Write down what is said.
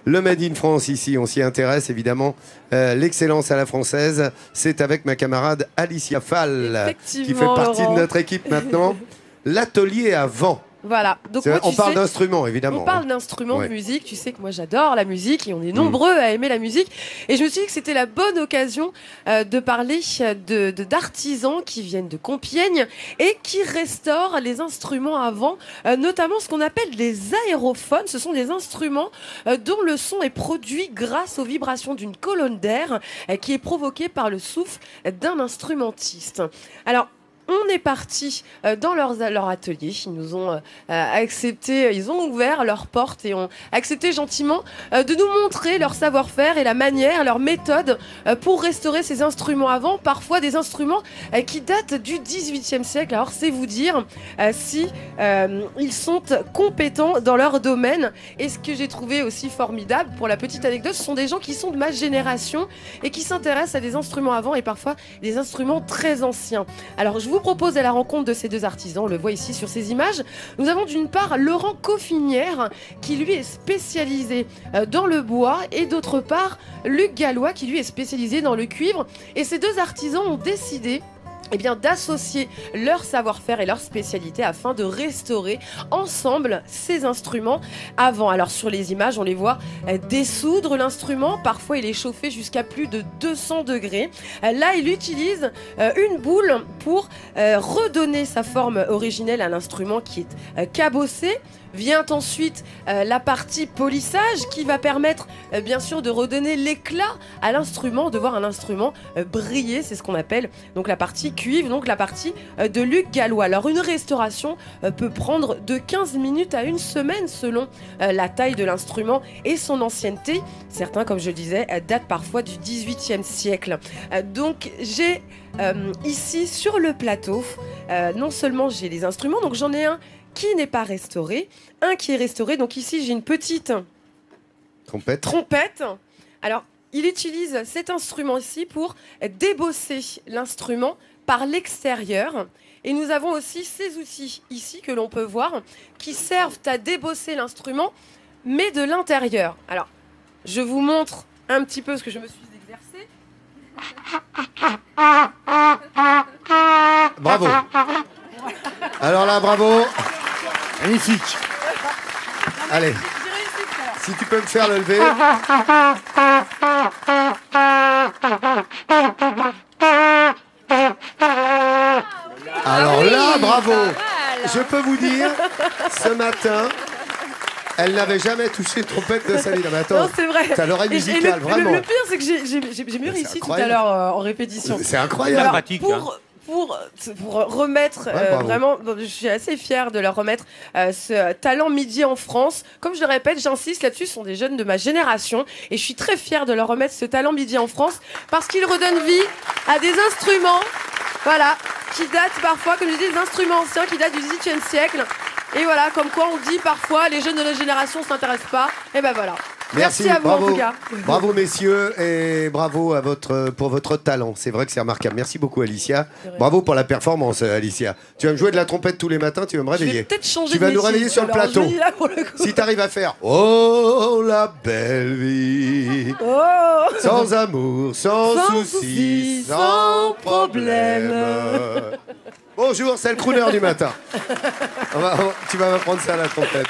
Le Made in France ici, on s'y intéresse évidemment. L'excellence à la française, c'est avec ma camarade Alicia Fall, qui fait partie de notre équipe maintenant. L'atelier à vent. Voilà. Donc moi, on parle d'instruments, évidemment. On parle d'instruments de musique. Tu sais que moi, j'adore la musique et on est nombreux à aimer la musique. Et je me suis dit que c'était la bonne occasion de parler d'artisans qui viennent de Compiègne et qui restaurent les instruments à vent, notamment ce qu'on appelle les aérophones. Ce sont des instruments dont le son est produit grâce aux vibrations d'une colonne d'air qui est provoquée par le souffle d'un instrumentiste. Alors, on est parti dans leur atelier. Ils nous ont accepté, ils ont ouvert leurs portes et ont accepté gentiment de nous montrer leur savoir-faire et la manière, leur méthode pour restaurer ces instruments à vent, parfois des instruments qui datent du XVIIIe siècle. Alors c'est vous dire si ils sont compétents dans leur domaine. Et ce que j'ai trouvé aussi formidable, pour la petite anecdote, ce sont des gens qui sont de ma génération et qui s'intéressent à des instruments à vent et parfois des instruments très anciens. Alors je vous propose à la rencontre de ces deux artisans, on le voit ici sur ces images. Nous avons d'une part Laurent Coffinière qui lui est spécialisé dans le bois et d'autre part Luc Gallois qui lui est spécialisé dans le cuivre. Et ces deux artisans ont décidé d'associer leur savoir-faire et leur spécialité afin de restaurer ensemble ces instruments à vent. Alors sur les images, on les voit dessoudre l'instrument. Parfois, il est chauffé jusqu'à plus de 200 degrés. Là, il utilise une boule pour redonner sa forme originelle à l'instrument qui est cabossé. Vient ensuite la partie polissage qui va permettre bien sûr de redonner l'éclat à l'instrument, de voir un instrument briller, c'est ce qu'on appelle donc la partie cuivre, donc la partie de Luc Gallois. Alors une restauration peut prendre de 15 minutes à une semaine selon la taille de l'instrument et son ancienneté. Certains, comme je le disais, datent parfois du XVIIIe siècle. Donc j'ai ici sur le plateau, non seulement j'ai les instruments, donc j'en ai un qui n'est pas restauré, un qui est restauré. Donc ici, j'ai une petite trompette. Alors, il utilise cet instrument ici pour débosser l'instrument par l'extérieur. Et nous avons aussi ces outils ici que l'on peut voir qui servent à débosser l'instrument, mais de l'intérieur. Alors, je vous montre un petit peu ce que je me suis exercée. Bravo. Alors là, bravo. Magnifique. Allez, si tu peux me faire le lever. Alors là, bravo. Je peux vous dire, ce matin, elle n'avait jamais touché de trompette de sa vie. Mais attends, c'est vrai. T'as l'oreille musicale, vraiment. Le pire, c'est que j'ai mieux réussi tout à l'heure en répétition. C'est incroyable. Pratique, pour remettre vraiment, je suis assez fière de leur remettre ce talent midi en France. Comme je le répète, j'insiste là-dessus, ce sont des jeunes de ma génération et je suis très fière de leur remettre ce talent midi en France parce qu'ils redonnent vie à des instruments, voilà, qui datent parfois, comme je dis, des instruments anciens qui datent du XVIIIe siècle. Et voilà, comme quoi on dit parfois les jeunes de notre génération ne s'intéressent pas. Et ben voilà. Merci à vous bravo, en tout cas. Bravo messieurs et bravo pour votre talent. C'est vrai que c'est remarquable. Merci beaucoup Alicia. Bravo pour la performance Alicia. Tu vas me jouer de la trompette tous les matins, tu vas me réveiller. Je vais peut-être changer tu vas de nous réveiller sur le plateau. Si tu arrives à faire Oh la belle vie, sans amour, sans souci, sans problème. Bonjour, c'est le crooner du matin. Tu vas m'apprendre ça à la trompette.